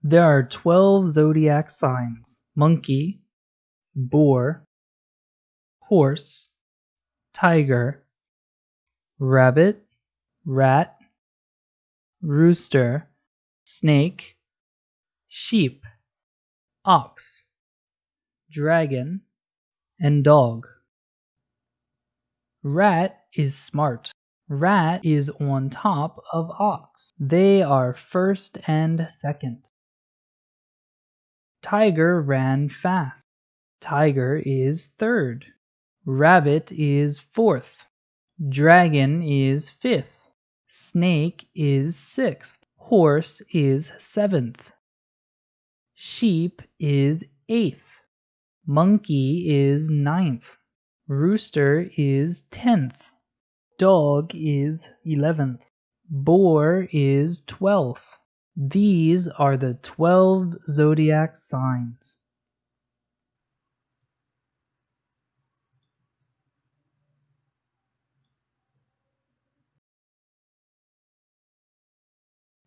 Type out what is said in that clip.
There are 12 zodiac signs: monkey, boar, horse, tiger, rabbit, rat, rooster, snake, sheep, ox, dragon, and dog. Rat is smart. Rat is on top of ox. They are first and second. Tiger ran fast. Tiger is third. Rabbit is fourth. Dragon is fifth. Snake is sixth. Horse is seventh. Sheep is eighth. Monkey is ninth. Rooster is 10th. Dog is 11th. Boar is 12th. These are the 12 zodiac signs.